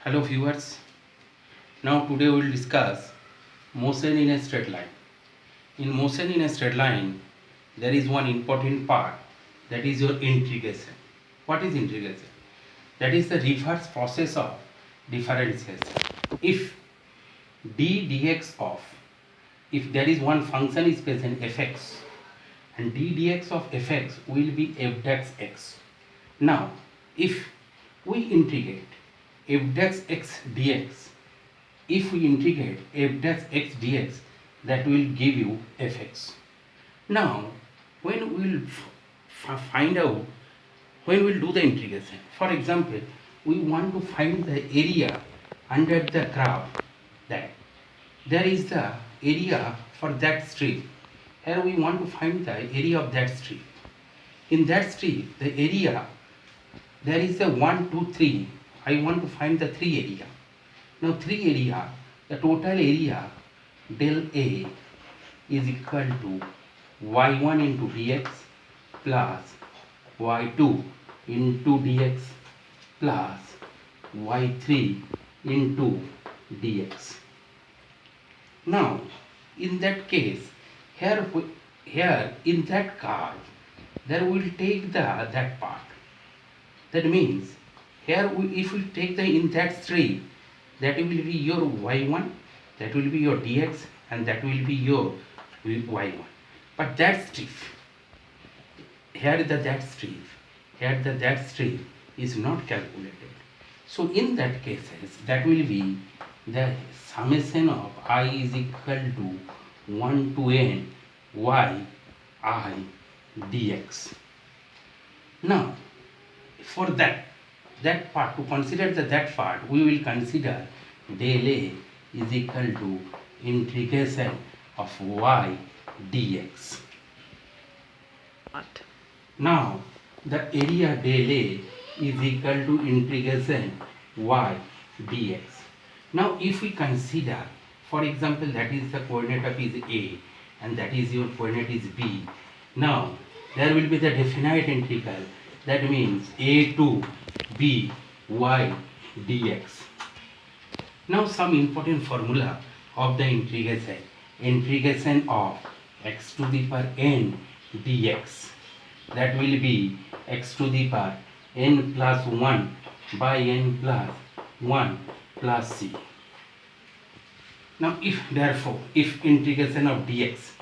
Hello viewers. Now today we will discuss motion in a straight line. In motion in a straight line, there is one important part, that is your integration. What is integration? That is the reverse process of differentiation. If d dx of, if there is one function is present fx, and d dx of fx will be f dash x. Now if we integrate f dash x dx, if we integrate f dash x dx, that will give you fx. Now when we will find out, when we will do the integration, for example, we want to find the area under the graph, that there is the area for that strip. Here we want to find the area of that strip. In that strip, the area, there is the 1, 2, 3. I want to find the 3 area. Now 3 area, the total area del A is equal to y1 into dx plus y2 into dx plus y3 into dx. Now in that case, here in that curve, there will take that part. That means here if we take the in that strip, that will be your y1, that will be your dx, and that will be your y1. But that strip, here that strip is not calculated. So in that cases, that will be the summation of I is equal to 1 to n y I dx. Now for that part, to consider that part, we will consider del A is equal to integration of y dx. Now the area del A is equal to integration y dx. Now if we consider, for example, that is the coordinate of is A and that is your coordinate is B. Now there will be the definite integral, that means A to B y dx. Now some important formula of the integration of x to the power n dx, that will be x to the power n plus 1 by n plus 1 plus c. Now if therefore if integration of dx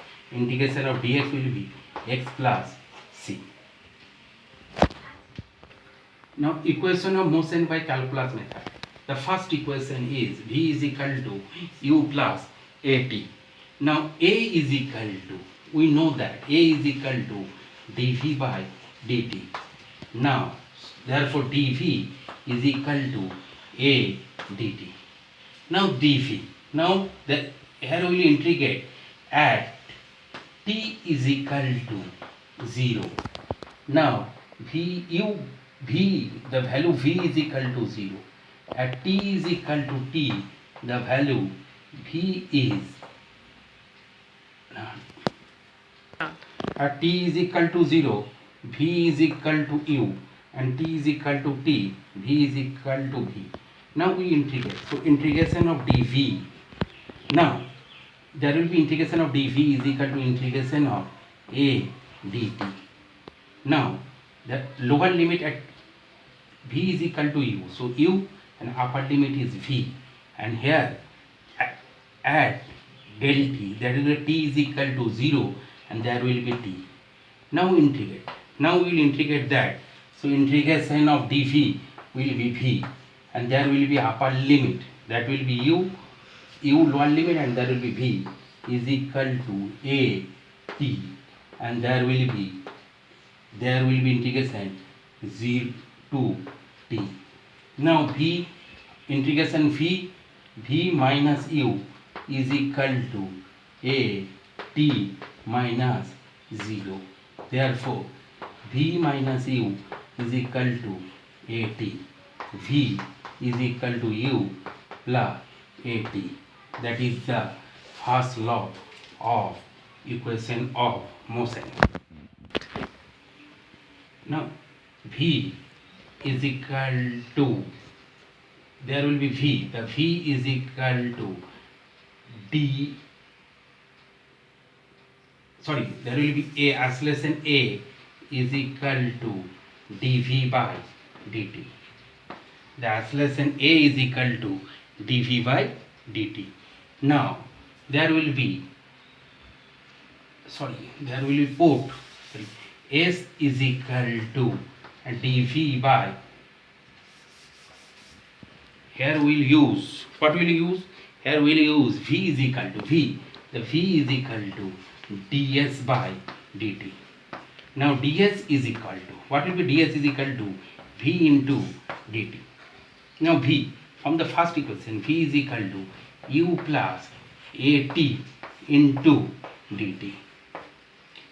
will be x plus c. Now equation of motion by calculus method. The first equation is v is equal to u plus at. Now a is equal to, we know that a is equal to dv by dt. Now therefore dv is equal to a dt. Now dv, now here we will integrate at t is equal to 0. Now the value v is equal to 0. At t is equal to t, the value v is, at t is equal to 0, v is equal to u, and t is equal to t, v is equal to v. Now we integrate. So integration of dv. Now there will be integration of dv is equal to integration of a dt. Now the lower limit at v is equal to u, so u, and upper limit is v, and here at del t, that is the t is equal to 0, and there will be t. Now integrate. Now we will integrate that. So integration of dv will be v, and there will be upper limit, that will be u lower limit, and there will be v is equal to a t, and there will be integration 0 to t. Now v integration v minus u is equal to a t minus 0. Therefore v minus u is equal to a t. V is equal to u plus a t. That is the first law of equation of motion. Now v is equal to there will be V. The V is equal to D. Sorry, there will be A. Acceleration A is equal to dV by dt. The acceleration A is equal to dV by dt. Now there will be put S is equal to dV by, here we will use, what will you use? Here we will use V is equal to V. The V is equal to ds by dt. Now ds is equal to, what will be ds is equal to? V into dt. Now V, from the first equation, V is equal to u plus at into dt,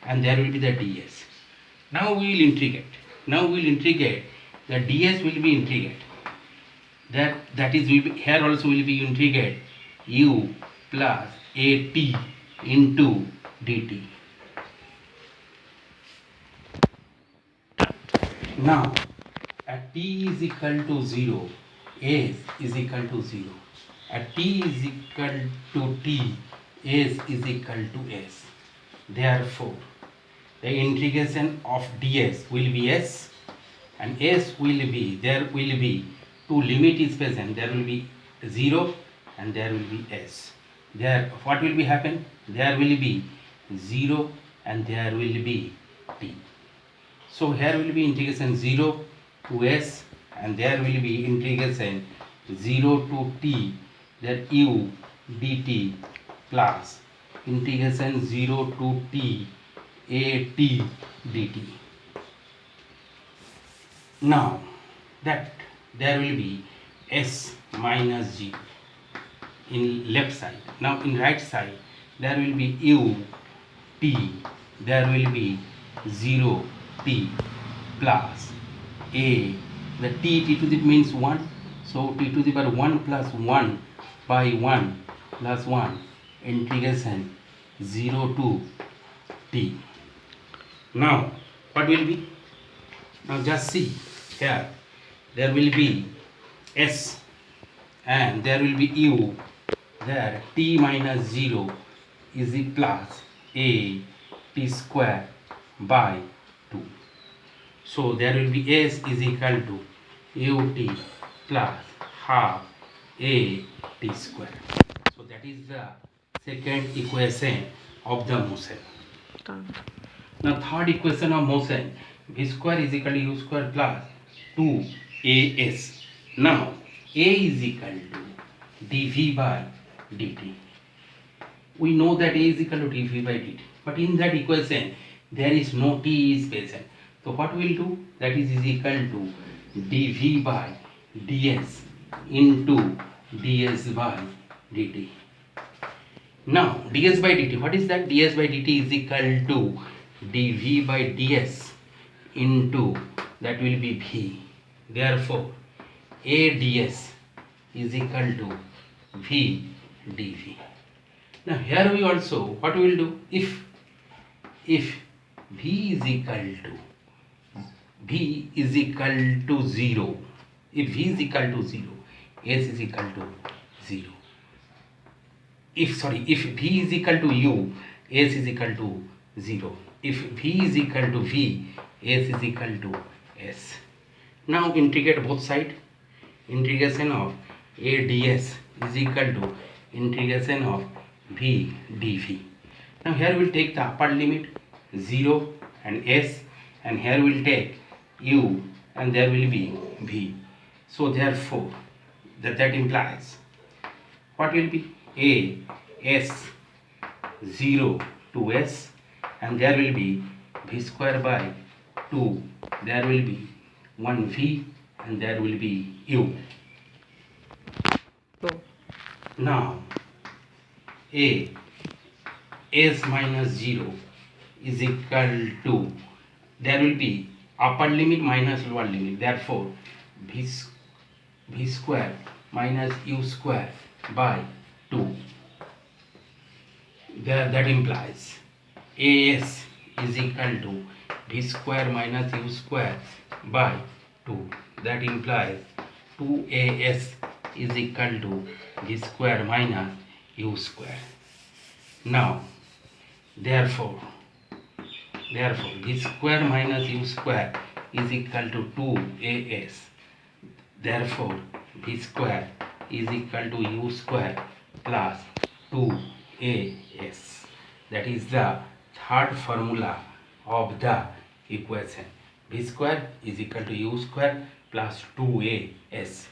and there will be the ds. Now we will integrate. The ds will be integrate. That is, here also will be integrate u plus at into dt. Now at t is equal to 0, s is equal to 0. At t is equal to t, s is equal to s. Therefore, the integration of ds will be s, and s will be, there will be two limit is present, there will be 0 and there will be s. There, what will be happen? There will be 0 and there will be t. So here will be integration 0 to s, and there will be integration 0 to t, that u dt plus integration 0 to t at dt. Now that there will be s minus 0 in left side. Now in right side there will be u t, there will be 0 t plus a, the t to the means 1, so t to the power 1 plus 1 by 1 plus 1 integration 0 to t. Now what will be? Now just see here, there will be s and there will be u, there t minus 0 is the plus a t square by 2. So there will be s is equal to ut plus half a t square. So that is the second equation of the motion. Now third equation of motion, v square is equal to u square plus 2as. Now a is equal to dv by dt. We know that a is equal to dv by dt, but in that equation there is no t is present. So what we will do? That is equal to dv by ds into ds by dt. Now ds by dt, what is that? Ds by dt is equal to dv by ds into, that will be v. Therefore a ds is equal to v dv. Now here we also, what we will do? If v is equal to 0, if v is equal to 0, s is equal to 0. If v is equal to u, s is equal to 0. If v is equal to v, s is equal to s. Now integrate both sides. Integration of a ds is equal to integration of v dv. Now here we will take the upper limit 0 and s, and here we will take u and there will be v. So therefore that implies, what will be? A s 0 to s, and there will be v square by 2, there will be 1 v and there will be u. Now a s minus 0 is equal to, there will be upper limit minus lower limit, therefore v square minus u square by 2. There, that implies as is equal to v square minus u square by 2. That implies 2as is equal to v square minus u square. Now, therefore v square minus u square is equal to 2as. Therefore, v square is equal to u square plus 2as. That is the third formula of the equation. V square is equal to u square plus 2as.